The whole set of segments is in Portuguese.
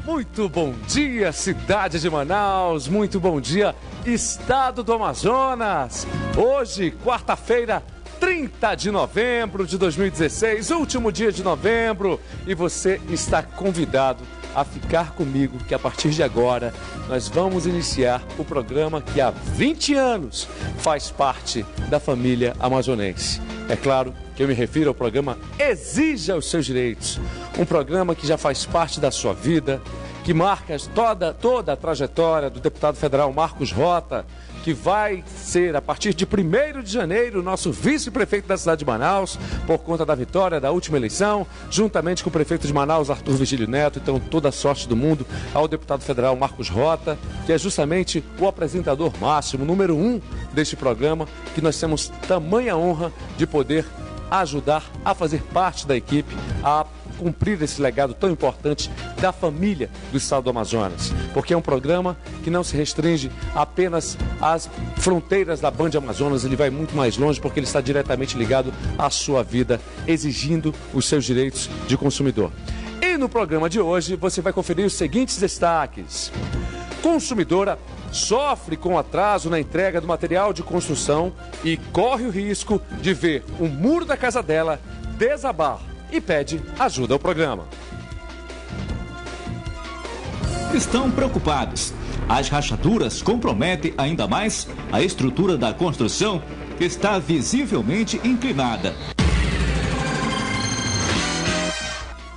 Muito bom dia, cidade de Manaus, muito bom dia, estado do Amazonas. Hoje, quarta-feira, 30 de novembro de 2016, último dia de novembro, e você está convidado a ficar comigo, que a partir de agora nós vamos iniciar o programa que há 20 anos faz parte da família amazonense. É claro que eu me refiro ao programa Exija os Seus Direitos, um programa que já faz parte da sua vida, que marca toda a trajetória do deputado federal Marcos Rota, que vai ser, a partir de 1º de janeiro, nosso vice-prefeito da cidade de Manaus, por conta da vitória da última eleição, juntamente com o prefeito de Manaus, Arthur Vigílio Neto. Então, toda a sorte do mundo ao deputado federal Marcos Rota, que é justamente o apresentador máximo, número 1 deste programa, que nós temos tamanha honra de poder ajudar a fazer parte da equipe, a cumprir esse legado tão importante da família do estado do Amazonas, porque é um programa que não se restringe apenas às fronteiras da Band Amazonas, ele vai muito mais longe porque ele está diretamente ligado à sua vida, exigindo os seus direitos de consumidor. E no programa de hoje você vai conferir os seguintes destaques. Consumidora sofre com atraso na entrega do material de construção e corre o risco de ver o muro da casa dela desabar e pede ajuda ao programa. Estão preocupados. As rachaduras comprometem ainda mais a estrutura da construção, que está visivelmente inclinada.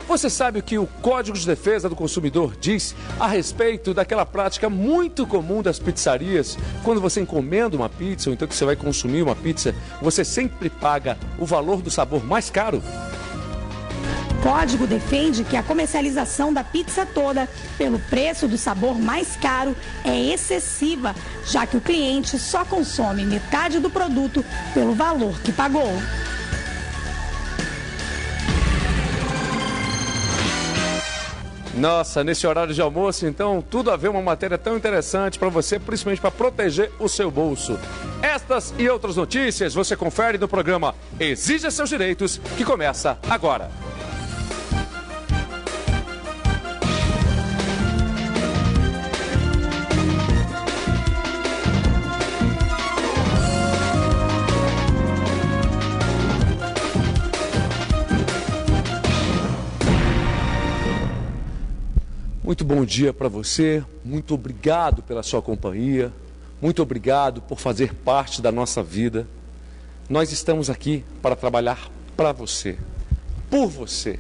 Você sabe o que o Código de Defesa do Consumidor diz a respeito daquela prática muito comum das pizzarias? Quando você encomenda uma pizza, ou então que você vai consumir uma pizza, você sempre paga o valor do sabor mais caro? O Código defende que a comercialização da pizza toda pelo preço do sabor mais caro é excessiva, já que o cliente só consome metade do produto pelo valor que pagou. Nossa, nesse horário de almoço, então, tudo a ver, uma matéria tão interessante para você, principalmente para proteger o seu bolso. Estas e outras notícias você confere no programa Exija Seus Direitos, que começa agora. Muito bom dia para você, muito obrigado pela sua companhia, muito obrigado por fazer parte da nossa vida. Nós estamos aqui para trabalhar para você, por você,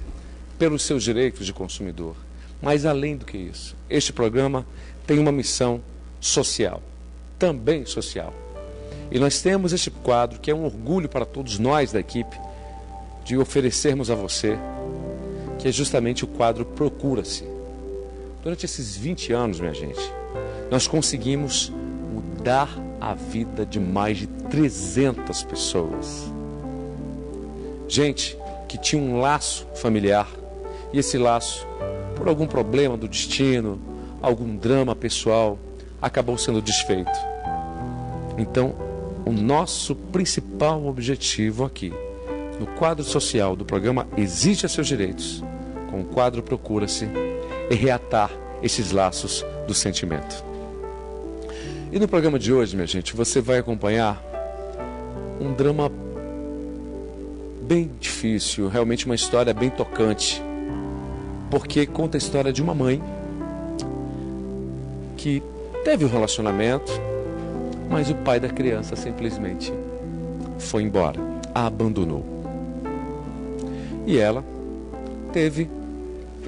pelos seus direitos de consumidor. Mas além do que isso, este programa tem uma missão social, também social. E nós temos este quadro que é um orgulho para todos nós da equipe de oferecermos a você, que é justamente o quadro Procura-se. Durante esses 20 anos, minha gente, nós conseguimos mudar a vida de mais de 300 pessoas. Gente que tinha um laço familiar e esse laço, por algum problema do destino, algum drama pessoal, acabou sendo desfeito. Então, o nosso principal objetivo aqui, no quadro social do programa Exija Seus Direitos, com o quadro Procura-se, e reatar esses laços do sentimento. E no programa de hoje, minha gente, você vai acompanhar um drama bem difícil, realmente uma história bem tocante, porque conta a história de uma mãe que teve um relacionamento, mas o pai da criança simplesmente foi embora, a abandonou. E ela teve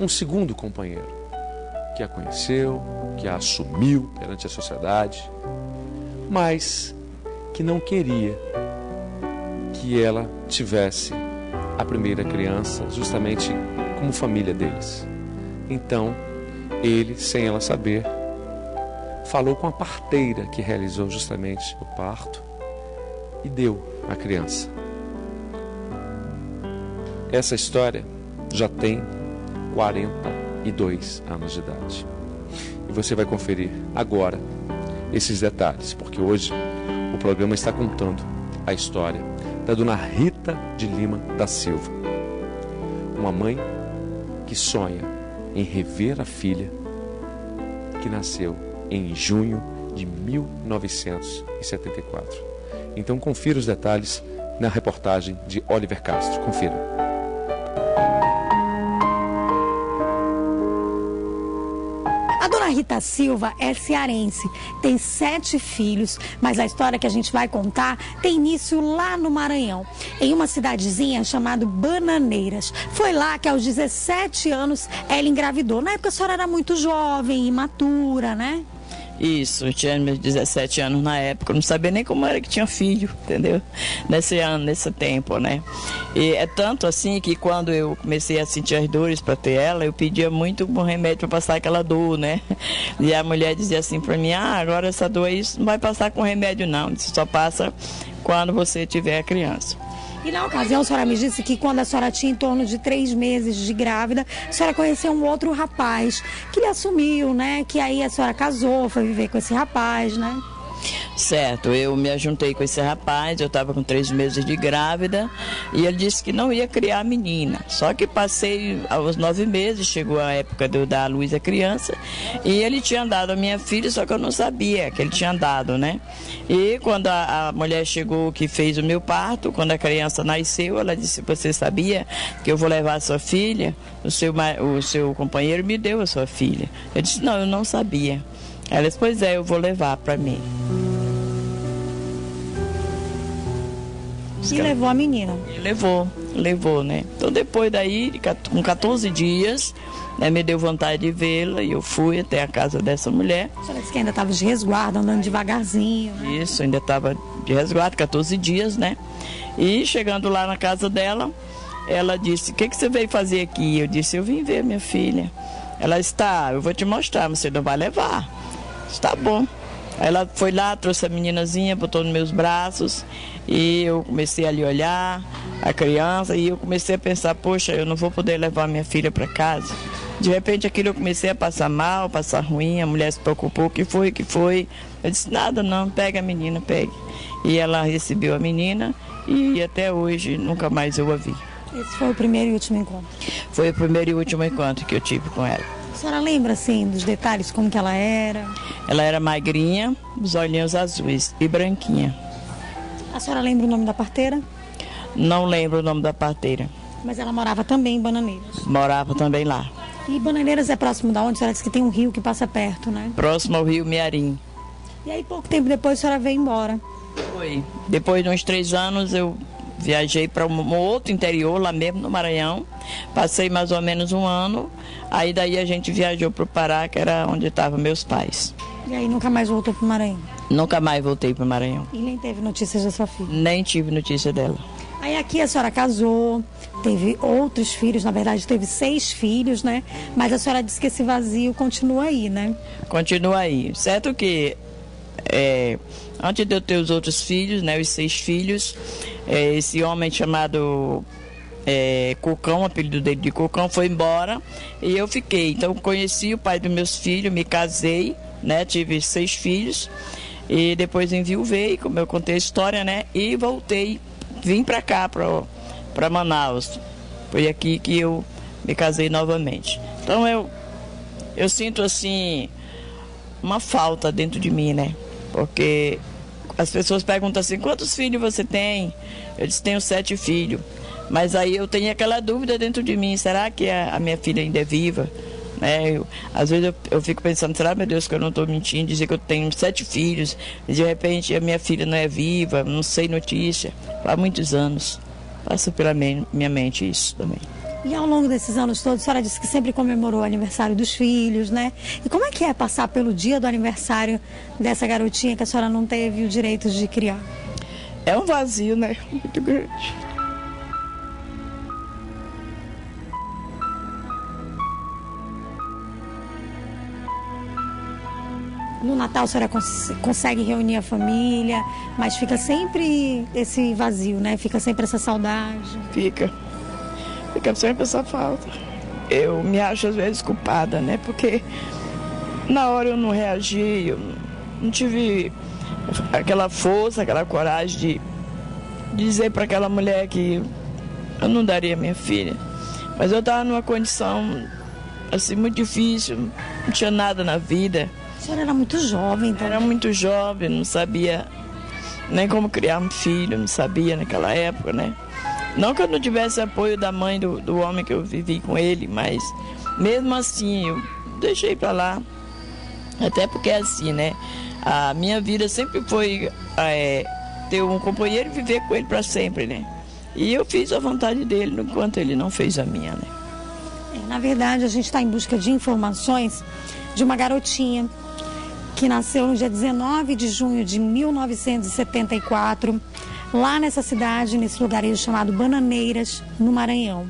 um segundo companheiro, que a conheceu, que a assumiu perante a sociedade, mas que não queria que ela tivesse a primeira criança justamente como família deles. Então, ele, sem ela saber, falou com a parteira que realizou justamente o parto e deu a criança. Essa história já tem 42 anos de idade. E você vai conferir agora esses detalhes, porque hoje o programa está contando a história da dona Rita de Lima da Silva, uma mãe que sonha em rever a filha que nasceu em junho de 1974. Então confira os detalhes na reportagem de Oliver Castro. Confira. A dona Rita Silva é cearense, tem 7 filhos, mas a história que a gente vai contar tem início lá no Maranhão, em uma cidadezinha chamada Bananeiras. Foi lá que aos 17 anos ela engravidou. Na época a senhora era muito jovem, imatura, né? Isso, eu tinha meus 17 anos na época, eu não sabia nem como era que tinha filho, entendeu? Nesse tempo, né? E é tanto assim que quando eu comecei a sentir as dores para ter ela, eu pedia muito um remédio para passar aquela dor, né? E a mulher dizia assim para mim, agora essa dor aí não vai passar com remédio não, isso só passa quando você tiver a criança. E na ocasião, a senhora me disse que quando a senhora tinha em torno de 3 meses de grávida, a senhora conheceu um outro rapaz que lhe assumiu, né? Que aí a senhora casou, foi viver com esse rapaz, né? Certo, eu me ajuntei com esse rapaz, eu estava com 3 meses de grávida e ele disse que não ia criar a menina. Só que passei aos 9 meses, chegou a época de eu dar à luz à criança e ele tinha dado a minha filha, só que eu não sabia que ele tinha dado, né? E quando a mulher chegou que fez o meu parto, quando a criança nasceu, ela disse, você sabia que eu vou levar a sua filha? O seu companheiro me deu a sua filha. Eu disse, não, eu não sabia. Ela disse, pois é, eu vou levar para mim. E levou a menina? E levou, né? Então depois daí, com 14 dias, né, me deu vontade de vê-la e eu fui até a casa dessa mulher. A senhora disse que ainda estava de resguardo, andando devagarzinho, né? Isso, ainda estava de resguardo, 14 dias, né? E chegando lá na casa dela, ela disse, o que você veio fazer aqui? Eu disse, eu vim ver minha filha. Ela está, eu vou te mostrar, você não vai levar. Está bom. Aí ela foi lá, trouxe a meninazinha, botou nos meus braços e eu comecei a lhe olhar, a criança, e eu comecei a pensar, poxa, eu não vou poder levar minha filha para casa. De repente aquilo eu comecei a passar mal, passar ruim, a mulher se preocupou, o que foi? Eu disse, nada não, pega a menina, pegue. E ela recebeu a menina e até hoje nunca mais eu a vi. Esse foi o primeiro e último encontro? Foi o primeiro e último encontro que eu tive com ela. A senhora lembra, assim, dos detalhes, como que ela era? Ela era magrinha, os olhinhos azuis e branquinha. A senhora lembra o nome da parteira? Não lembro o nome da parteira. Mas ela morava também em Bananeiras? Morava também lá. E Bananeiras é próximo da onde? A senhora disse que tem um rio que passa perto, né? Próximo ao rio Mearim. E aí, pouco tempo depois, a senhora veio embora? Foi. Depois de uns 3 anos, eu viajei para um outro interior, lá mesmo no Maranhão. Passei mais ou menos 1 ano. Aí daí a gente viajou para o Pará, que era onde estavam meus pais. E aí nunca mais voltou para o Maranhão? Nunca mais voltei para o Maranhão. E nem teve notícias da sua filha? Nem tive notícia dela. Aí aqui a senhora casou, teve outros filhos, na verdade teve 6 filhos, né? Mas a senhora disse que esse vazio continua aí, né? Continua aí. Certo que antes de eu ter os outros filhos, né, os 6 filhos, esse homem chamado Cucão, o apelido dele de Cucão, foi embora e eu fiquei. Então conheci o pai dos meus filhos, me casei, né, tive 6 filhos e depois enviuvei, como eu contei a história, né, e voltei, vim para cá, para Manaus. Foi aqui que eu me casei novamente. Então eu sinto assim uma falta dentro de mim, né, porque as pessoas perguntam assim, quantos filhos você tem? Eu disse, tenho 7 filhos. Mas aí eu tenho aquela dúvida dentro de mim, será que a minha filha ainda é viva? Né? Às vezes eu fico pensando, será, meu Deus, que eu não estou mentindo, dizer que eu tenho 7 filhos, e de repente a minha filha não é viva, não sei notícia. Há muitos anos, passa pela minha mente isso também. E ao longo desses anos todos, a senhora disse que sempre comemorou o aniversário dos filhos, né? E como é que é passar pelo dia do aniversário dessa garotinha que a senhora não teve o direito de criar? É um vazio, né? Muito grande. No Natal a senhora consegue reunir a família, mas fica sempre esse vazio, né? Fica sempre essa saudade. Fica sempre essa falta. Eu me acho às vezes culpada, né? Porque na hora eu não reagi, eu não tive aquela força, aquela coragem de dizer para aquela mulher que eu não daria minha filha. Mas eu estava numa condição assim muito difícil, não tinha nada na vida. A senhora era muito jovem, então? Era muito jovem, não sabia nem como criar um filho, não sabia naquela época, né? Não que eu não tivesse apoio da mãe do homem que eu vivi com ele, mas mesmo assim eu deixei pra lá. Até porque é assim, né? A minha vida sempre foi ter um companheiro e viver com ele pra sempre, né? E eu fiz a vontade dele, enquanto ele não fez a minha, né? Na verdade, a gente está em busca de informações de uma garotinha que nasceu no dia 19 de junho de 1974, lá nessa cidade, nesse lugarejo chamado Bananeiras, no Maranhão.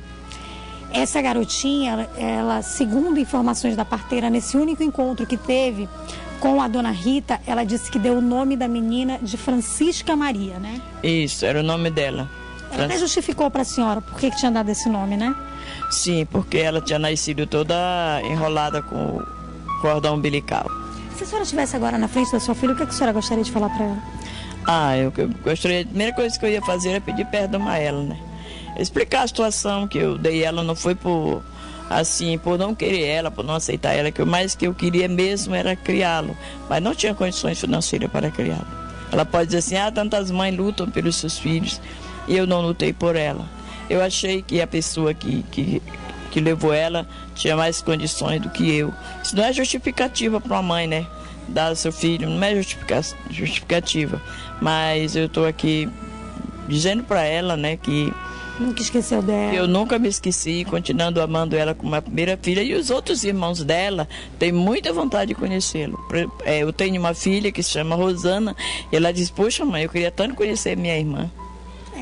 Essa garotinha, ela, segundo informações da parteira, nesse único encontro que teve com a dona Rita, ela disse que deu o nome da menina de Francisca Maria, né? Isso, era o nome dela. Ela até justificou para a senhora por que tinha dado esse nome, né? Sim, porque ela tinha nascido toda enrolada com o cordão umbilical. Se a senhora estivesse agora na frente da sua filha, o que a senhora gostaria de falar para ela? Eu gostaria, a primeira coisa que eu ia fazer era pedir perdão a ela, né? Explicar a situação que eu dei ela, não foi por não querer ela, por não aceitar ela, que o mais que eu queria mesmo era criá-lo, mas não tinha condições financeiras para criá-lo. Ela pode dizer assim, tantas mães lutam pelos seus filhos e eu não lutei por ela. Eu achei que a pessoa que levou ela tinha mais condições do que eu. Isso não é justificativa para uma mãe, né? Dar seu filho, não é justificativa. Mas eu estou aqui dizendo para ela, né, que nunca esqueceu dela. Eu nunca me esqueci, continuando amando ela como a primeira filha. E os outros irmãos dela têm muita vontade de conhecê-lo. Eu tenho uma filha que se chama Rosana. E ela diz, poxa mãe, eu queria tanto conhecer minha irmã.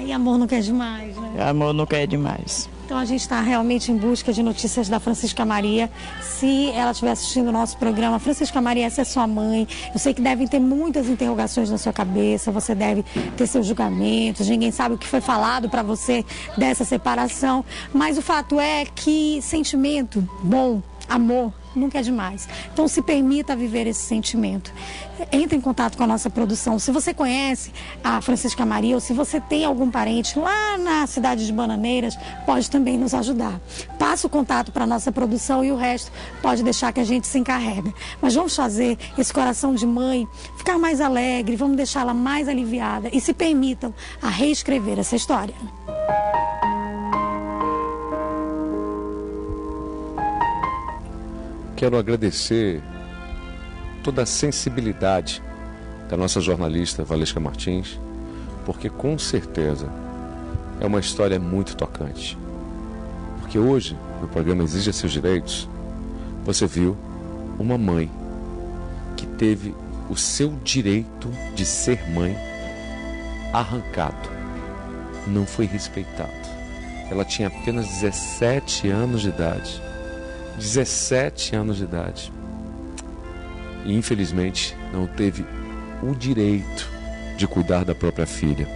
E amor nunca é demais, né? Amor nunca é demais. Então a gente está realmente em busca de notícias da Francisca Maria. Se ela estiver assistindo o nosso programa, Francisca Maria, essa é sua mãe. Eu sei que devem ter muitas interrogações na sua cabeça, você deve ter seus julgamentos, ninguém sabe o que foi falado para você dessa separação. Mas o fato é que sentimento bom, amor, nunca é demais. Então se permita viver esse sentimento. Entre em contato com a nossa produção. Se você conhece a Francisca Maria ou se você tem algum parente lá na cidade de Bananeiras, pode também nos ajudar. Passa o contato para a nossa produção e o resto pode deixar que a gente se encarrega. Mas vamos fazer esse coração de mãe ficar mais alegre, vamos deixá-la mais aliviada e se permitam a reescrever essa história. Quero agradecer toda a sensibilidade da nossa jornalista Valesca Martins, porque com certeza é uma história muito tocante. Porque hoje, no programa Exija Seus Direitos, você viu uma mãe que teve o seu direito de ser mãe arrancado, não foi respeitado. Ela tinha apenas 17 anos de idade. 17 anos de idade. E infelizmente não teve o direito de cuidar da própria filha.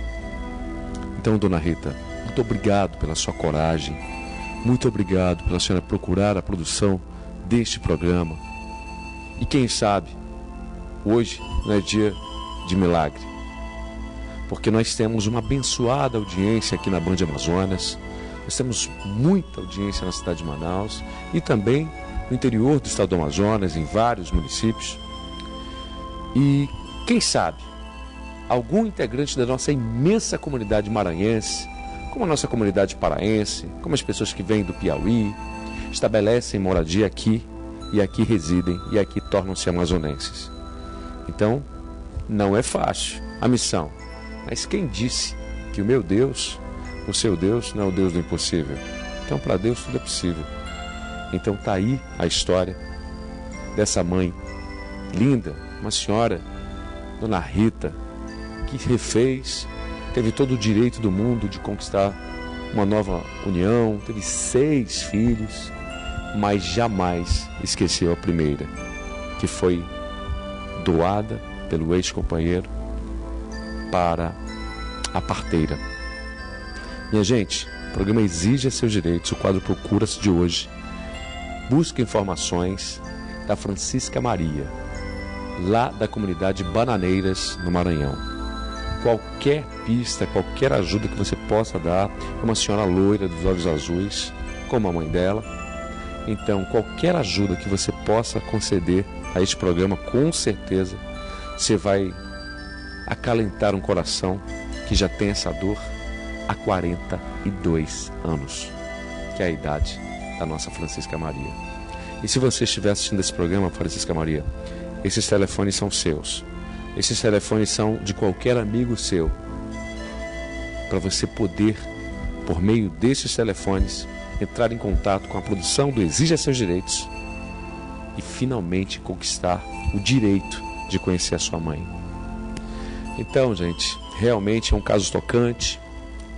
Então, dona Rita, muito obrigado pela sua coragem. Muito obrigado pela senhora procurar a produção deste programa. E quem sabe, hoje não é dia de milagre. Porque nós temos uma abençoada audiência aqui na Band Amazonas. Nós temos muita audiência na cidade de Manaus e também no interior do estado do Amazonas, em vários municípios. E quem sabe, algum integrante da nossa imensa comunidade maranhense, como a nossa comunidade paraense, como as pessoas que vêm do Piauí, estabelecem moradia aqui e aqui residem e aqui tornam-se amazonenses. Então, não é fácil a missão, mas quem disse que o meu Deus, o seu Deus, não é o Deus do impossível? Então, para Deus tudo é possível. Então tá aí a história dessa mãe linda, uma senhora, dona Rita, que refez, teve todo o direito do mundo de conquistar uma nova união, teve 6 filhos, mas jamais esqueceu a primeira, que foi doada pelo ex-companheiro para a parteira. Minha gente, o programa Exija Seus Direitos, o quadro Procura-se de hoje busca informações da Francisca Maria, lá da comunidade Bananeiras, no Maranhão. Qualquer pista, qualquer ajuda que você possa dar, uma senhora loira dos olhos azuis, como a mãe dela, então qualquer ajuda que você possa conceder a este programa, com certeza você vai acalentar um coração que já tem essa dor há 42 anos, que é a idade da nossa Francisca Maria. E se você estiver assistindo esse programa, Francisca Maria, esses telefones são seus. Esses telefones são de qualquer amigo seu, para você poder, por meio desses telefones, entrar em contato com a produção do Exija Seus Direitos e finalmente conquistar o direito de conhecer a sua mãe. Então, gente, realmente é um caso tocante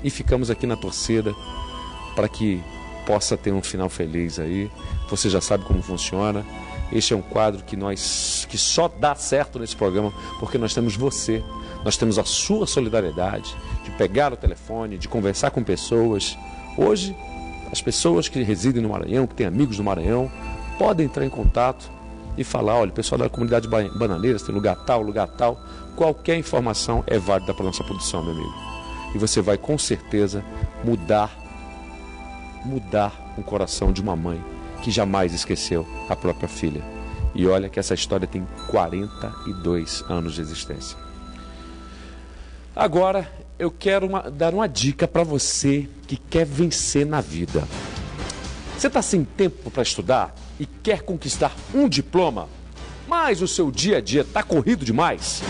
e ficamos aqui na torcida para que possa ter um final feliz aí. Você já sabe como funciona. Este é um quadro que só dá certo nesse programa porque nós temos você, nós temos a sua solidariedade de pegar o telefone, de conversar com pessoas. Hoje, as pessoas que residem no Maranhão, que têm amigos no Maranhão, podem entrar em contato e falar: olha, pessoal da comunidade Bananeiras tem lugar tal, qualquer informação é válida para a nossa produção, meu amigo. E você vai com certeza mudar um coração de uma mãe que jamais esqueceu a própria filha. E olha que essa história tem 42 anos de existência. Agora eu quero dar uma dica para você que quer vencer na vida. Você está sem tempo para estudar e quer conquistar um diploma, mas o seu dia a dia está corrido demais?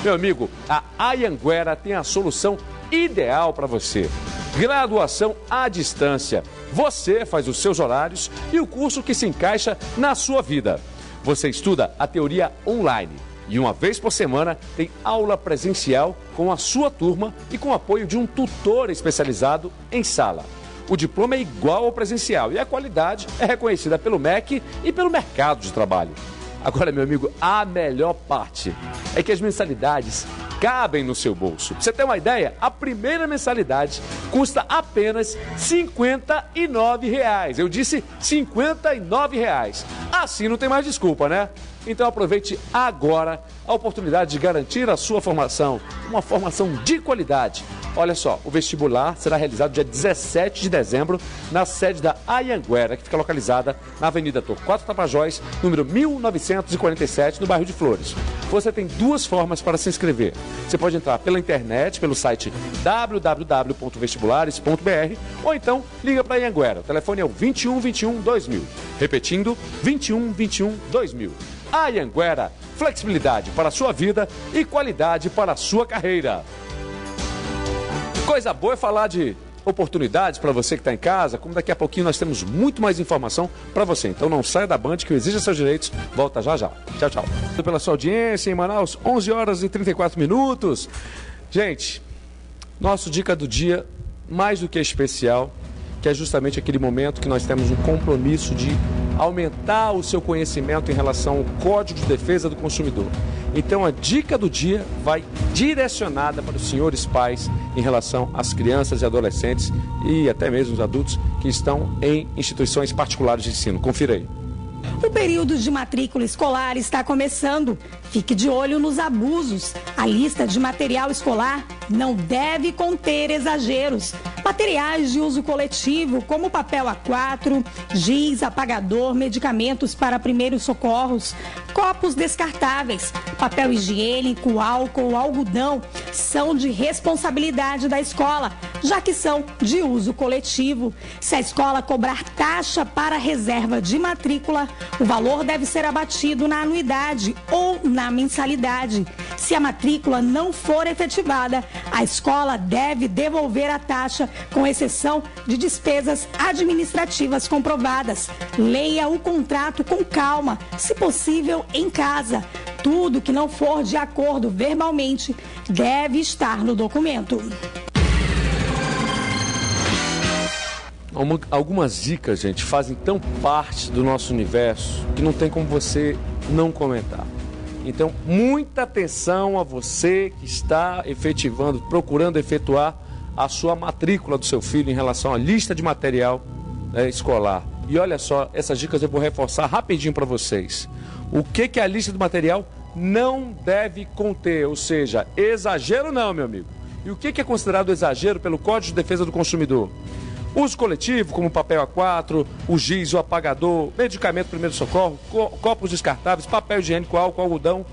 Meu amigo, a Anhanguera tem a solução ideal para você. Graduação à distância. Você faz os seus horários e o curso que se encaixa na sua vida. Você estuda a teoria online e uma vez por semana tem aula presencial com a sua turma e com o apoio de um tutor especializado em sala. O diploma é igual ao presencial e a qualidade é reconhecida pelo MEC e pelo mercado de trabalho. Agora, meu amigo, a melhor parte é que as mensalidades cabem no seu bolso. Pra você ter uma ideia, a primeira mensalidade custa apenas R$ 59. Eu disse R$ 59. Assim não tem mais desculpa, né? Então aproveite agora a oportunidade de garantir a sua formação, uma formação de qualidade. Olha só, o vestibular será realizado dia 17 de dezembro na sede da Anhanguera, que fica localizada na Avenida Torquato Tapajós, número 1947, no bairro de Flores. Você tem duas formas para se inscrever. Você pode entrar pela internet, pelo site www.vestibulares.br ou então liga para a Anhanguera. O telefone é o 21 21 2000. Repetindo, 21 21 2000. A Anhanguera, flexibilidade para a sua vida e qualidade para a sua carreira. Coisa boa é falar de oportunidades para você que está em casa, como daqui a pouquinho nós temos muito mais informação para você. Então não saia da Band, que o Exija Seus Direitos volta já já. Tchau, tchau. Pela sua audiência em Manaus, 11 horas e 34 minutos. Gente, nosso dica do dia, mais do que especial, que é justamente aquele momento que nós temos um compromisso de aumentar o seu conhecimento em relação ao Código de Defesa do Consumidor. Então a dica do dia vai direcionada para os senhores pais em relação às crianças e adolescentes e até mesmo os adultos que estão em instituições particulares de ensino. Confira aí. O período de matrícula escolar está começando. Fique de olho nos abusos. A lista de material escolar não deve conter exageros. Materiais de uso coletivo, como papel A4, giz, apagador, medicamentos para primeiros socorros, copos descartáveis, papel higiênico, álcool, algodão, são de responsabilidade da escola, já que são de uso coletivo. Se a escola cobrar taxa para reserva de matrícula, o valor deve ser abatido na anuidade ou na mensalidade. Se a matrícula não for efetivada, a escola deve devolver a taxa, com exceção de despesas administrativas comprovadas. Leia o contrato com calma, se possível em casa. Tudo que não for de acordo verbalmente deve estar no documento. Algumas dicas, gente, fazem tão parte do nosso universo que não tem como você não comentar. Então, muita atenção a você que está procurando efetuar a sua matrícula do seu filho em relação à lista de material escolar. E olha só, essas dicas eu vou reforçar rapidinho para vocês. O que a lista do material não deve conter, ou seja, exagero não, meu amigo. E o que é considerado exagero pelo Código de Defesa do Consumidor? Uso coletivo, como papel A4, o giz, o apagador, medicamento primeiro socorro, copos descartáveis, papel higiênico, álcool, algodão,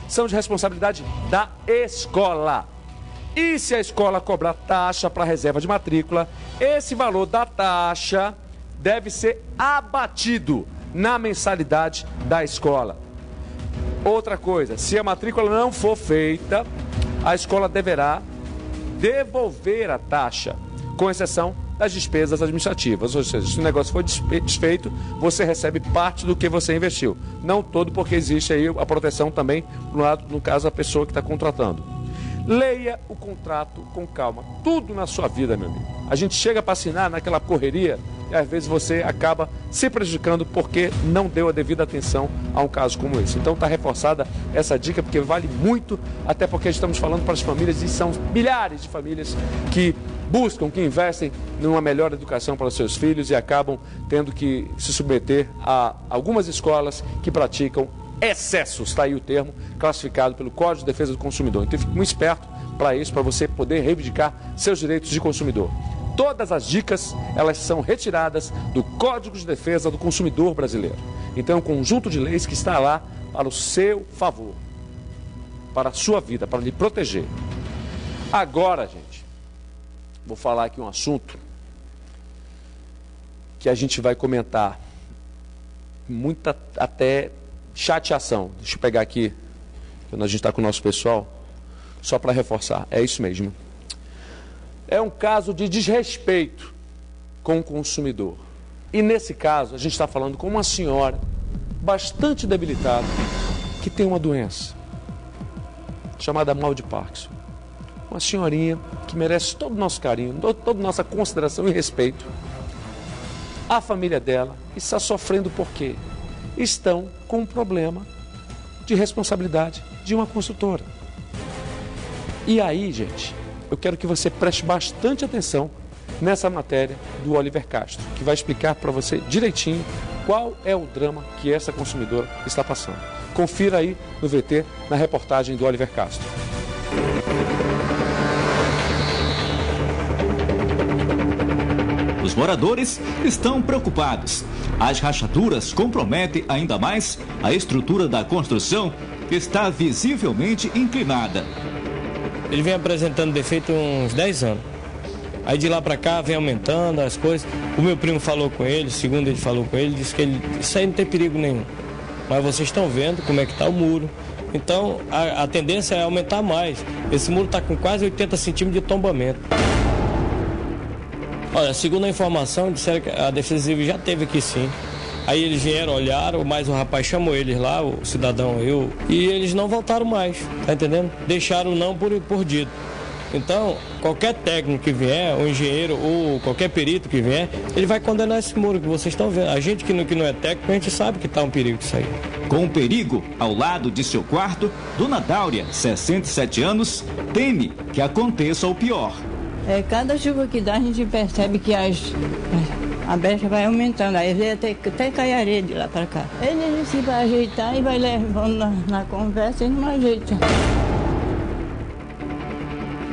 são de responsabilidade da escola. E se a escola cobrar taxa para reserva de matrícula, esse valor da taxa deve ser abatido na mensalidade da escola. Outra coisa, se a matrícula não for feita, a escola deverá devolver a taxa, com exceção das despesas administrativas. Ou seja, se o negócio for desfeito, você recebe parte do que você investiu. Não todo, porque existe aí a proteção também, no caso, a pessoa que está contratando. Leia o contrato com calma. Tudo na sua vida, meu amigo. A gente chega para assinar naquela correria e às vezes você acaba se prejudicando porque não deu a devida atenção a um caso como esse. Então está reforçada essa dica, porque vale muito, até porque estamos falando para as famílias e são milhares de famílias que buscam, que investem numa melhor educação para os seus filhos e acabam tendo que se submeter a algumas escolas que praticam excessos, está aí o termo, classificado pelo Código de Defesa do Consumidor. Então fique muito esperto para isso, para você poder reivindicar seus direitos de consumidor. Todas as dicas, elas são retiradas do Código de Defesa do Consumidor brasileiro. Então é um conjunto de leis que está lá para o seu favor, para a sua vida, para lhe proteger. Agora, gente, vou falar aqui um assunto que a gente vai comentar muita até chateação. Deixa eu pegar aqui, quando a gente está com o nosso pessoal, só para reforçar. É isso mesmo. É um caso de desrespeito com o consumidor. E nesse caso, a gente está falando com uma senhora bastante debilitada, que tem uma doença chamada mal de Parkinson. Uma senhorinha que merece todo o nosso carinho, toda a nossa consideração e respeito. A família dela está sofrendo por quê? Estão com um problema de responsabilidade de uma consultora. E aí, gente, eu quero que você preste bastante atenção nessa matéria do Oliver Castro, que vai explicar para você direitinho qual é o drama que essa consumidora está passando. Confira aí no VT, na reportagem do Oliver Castro. Os moradores estão preocupados. As rachaduras comprometem ainda mais a estrutura da construção, que está visivelmente inclinada. Ele vem apresentando defeito há uns 10 anos. Aí de lá para cá vem aumentando as coisas. O meu primo falou com ele, segundo ele falou com ele, disse que isso aí não tem perigo nenhum. Mas vocês estão vendo como é que está o muro. Então a tendência é aumentar mais. Esse muro está com quase 80 centímetros de tombamento. Olha, segundo a informação, disseram que a Defesa Civil já teve aqui sim. Aí eles vieram, olharam, mas o rapaz chamou eles lá, o cidadão, e eles não voltaram mais, tá entendendo? Deixaram não por dito. Então, qualquer técnico que vier, ou engenheiro, ou qualquer perito que vier, ele vai condenar esse muro que vocês estão vendo. A gente que não é técnico, a gente sabe que está um perigo disso aí. Com perigo ao lado de seu quarto, Dona Dáuria, 67 anos, teme que aconteça o pior. Cada chuva que dá, a gente percebe que a brecha vai aumentando. Aí vem até cai areia de lá para cá. Ele se vai ajeitar e vai levando na conversa e não ajeita.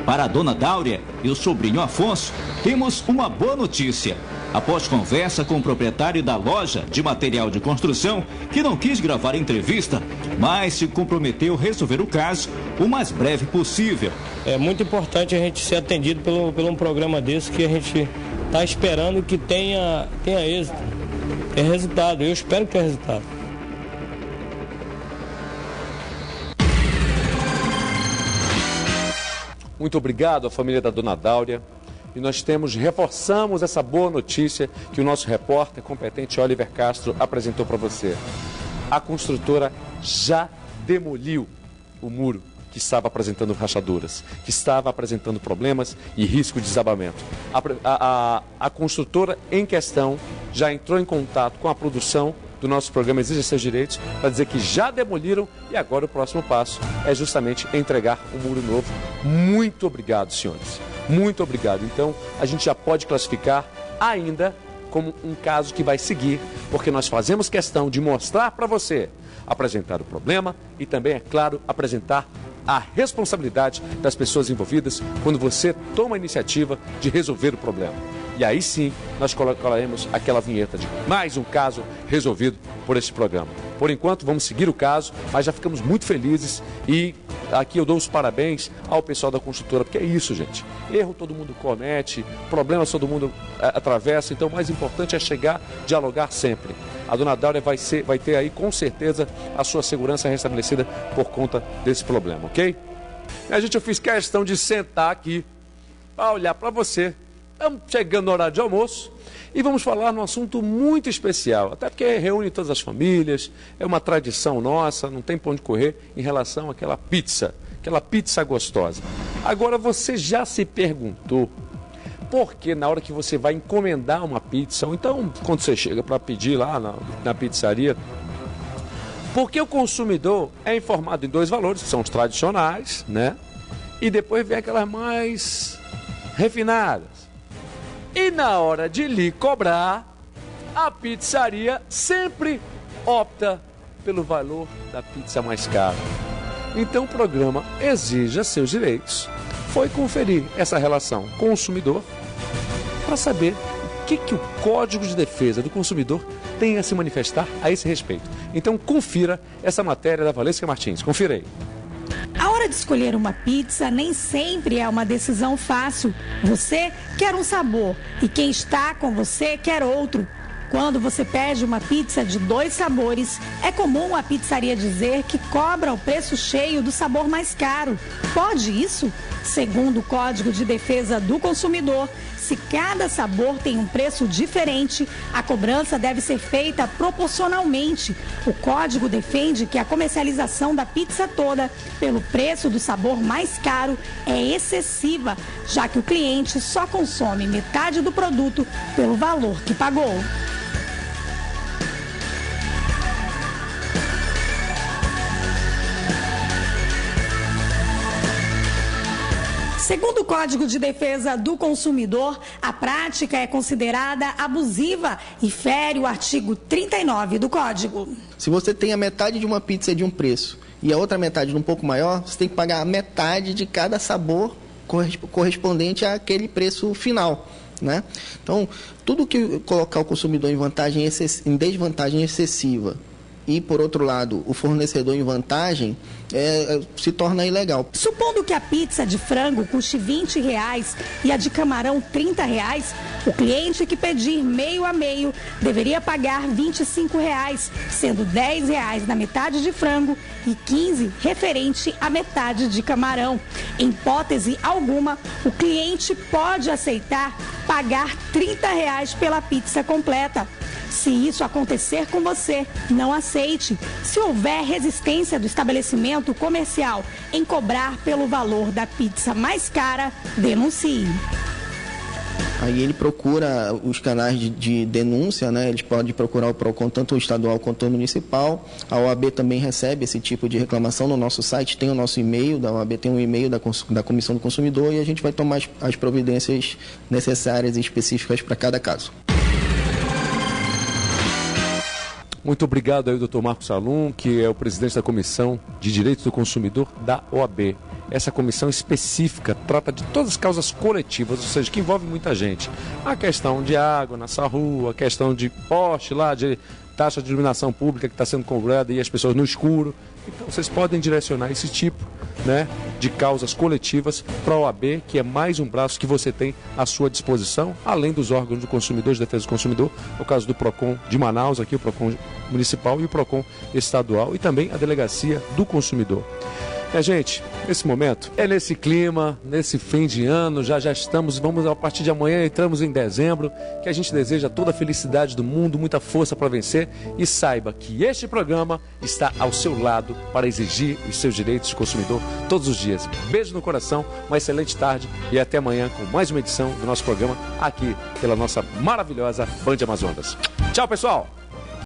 Para a Dona Dáuria e o sobrinho Afonso, temos uma boa notícia. Após conversa com o proprietário da loja de material de construção, que não quis gravar a entrevista, mas se comprometeu a resolver o caso o mais breve possível. É muito importante a gente ser atendido por um programa desse, que a gente está esperando que tenha êxito, tenha resultado. Eu espero que tenha resultado. Muito obrigado à família da Dona Dáuria. E nós reforçamos essa boa notícia que o nosso repórter competente Oliver Castro apresentou para você. A construtora já demoliu o muro que estava apresentando rachaduras, que estava apresentando problemas e risco de desabamento. A construtora em questão já entrou em contato com a produção do nosso programa Exija Seus Direitos para dizer que já demoliram e agora o próximo passo é justamente entregar um muro novo. Muito obrigado, senhores. Muito obrigado. Então, a gente já pode classificar ainda como um caso que vai seguir, porque nós fazemos questão de mostrar para você, apresentar o problema e também, é claro, apresentar a responsabilidade das pessoas envolvidas quando você toma a iniciativa de resolver o problema. E aí sim, nós colocaremos aquela vinheta de mais um caso resolvido por este programa. Por enquanto, vamos seguir o caso, mas já ficamos muito felizes e aqui eu dou os parabéns ao pessoal da construtora, porque é isso, gente. Erro todo mundo comete, problemas todo mundo atravessa, então o mais importante é chegar, dialogar sempre. A dona Dáurea vai ter aí, com certeza, a sua segurança restabelecida por conta desse problema, ok? A gente, eu fiz questão de sentar aqui para olhar para você. Estamos chegando no horário de almoço e vamos falar num assunto muito especial, até porque reúne todas as famílias, é uma tradição nossa, não tem para onde correr em relação àquela pizza gostosa. Agora, você já se perguntou por que na hora que você vai encomendar uma pizza, ou então quando você chega para pedir lá na pizzaria, porque o consumidor é informado em dois valores, que são os tradicionais, né? E depois vem aquelas mais refinadas. E na hora de lhe cobrar, a pizzaria sempre opta pelo valor da pizza mais cara. Então o programa Exija Seus Direitos foi conferir essa relação consumidor para saber o que o Código de Defesa do Consumidor tem a se manifestar a esse respeito. Então confira essa matéria da Valesca Martins. Confira aí. A hora de escolher uma pizza nem sempre é uma decisão fácil. Você quer um sabor e quem está com você quer outro. Quando você pede uma pizza de 2 sabores, é comum a pizzaria dizer que cobra o preço cheio do sabor mais caro. Pode isso? Segundo o Código de Defesa do Consumidor, se cada sabor tem um preço diferente, a cobrança deve ser feita proporcionalmente. O código defende que a comercialização da pizza toda pelo preço do sabor mais caro é excessiva, já que o cliente só consome metade do produto pelo valor que pagou. Segundo o Código de Defesa do Consumidor, a prática é considerada abusiva e fere o artigo 39 do Código. Se você tem a metade de uma pizza de um preço e a outra metade um pouco maior, você tem que pagar a metade de cada sabor correspondente àquele preço final, né? Então, tudo que colocar o consumidor em desvantagem excessiva e, por outro lado, o fornecedor em vantagem, se torna ilegal. Supondo que a pizza de frango custe R$20 e a de camarão R$30, o cliente que pedir meio a meio deveria pagar R$25, sendo R$10 na metade de frango e R$15 referente à metade de camarão. Em hipótese alguma, o cliente pode aceitar pagar R$30 pela pizza completa. Se isso acontecer com você, não aceite. Se houver resistência do estabelecimento comercial em cobrar pelo valor da pizza mais cara, denuncie. Aí ele procura os canais de denúncia, né? Eles podem procurar o PROCON, tanto o estadual quanto o municipal. A OAB também recebe esse tipo de reclamação no nosso site, tem o nosso e-mail, da OAB tem um e-mail da Comissão do Consumidor e a gente vai tomar as providências necessárias e específicas para cada caso. Muito obrigado aí, Dr. Marcos Salum, que é o presidente da Comissão de Direitos do Consumidor da OAB. Essa comissão específica trata de todas as causas coletivas, ou seja, que envolve muita gente. A questão de água nessa rua, a questão de poste lá, de taxa de iluminação pública que está sendo cobrada e as pessoas no escuro. Então vocês podem direcionar esse tipo, né, de causas coletivas para a OAB, que é mais um braço que você tem à sua disposição, além dos órgãos do consumidor, de defesa do consumidor, no caso do PROCON de Manaus, aqui o PROCON municipal e o PROCON estadual e também a Delegacia do Consumidor. Gente, nesse momento, é nesse clima, nesse fim de ano, já estamos, a partir de amanhã entramos em dezembro, que a gente deseja toda a felicidade do mundo, muita força para vencer e saiba que este programa está ao seu lado para exigir os seus direitos de consumidor todos os dias. Beijo no coração, uma excelente tarde e até amanhã com mais uma edição do nosso programa aqui pela nossa maravilhosa Band Amazonas. Tchau, pessoal!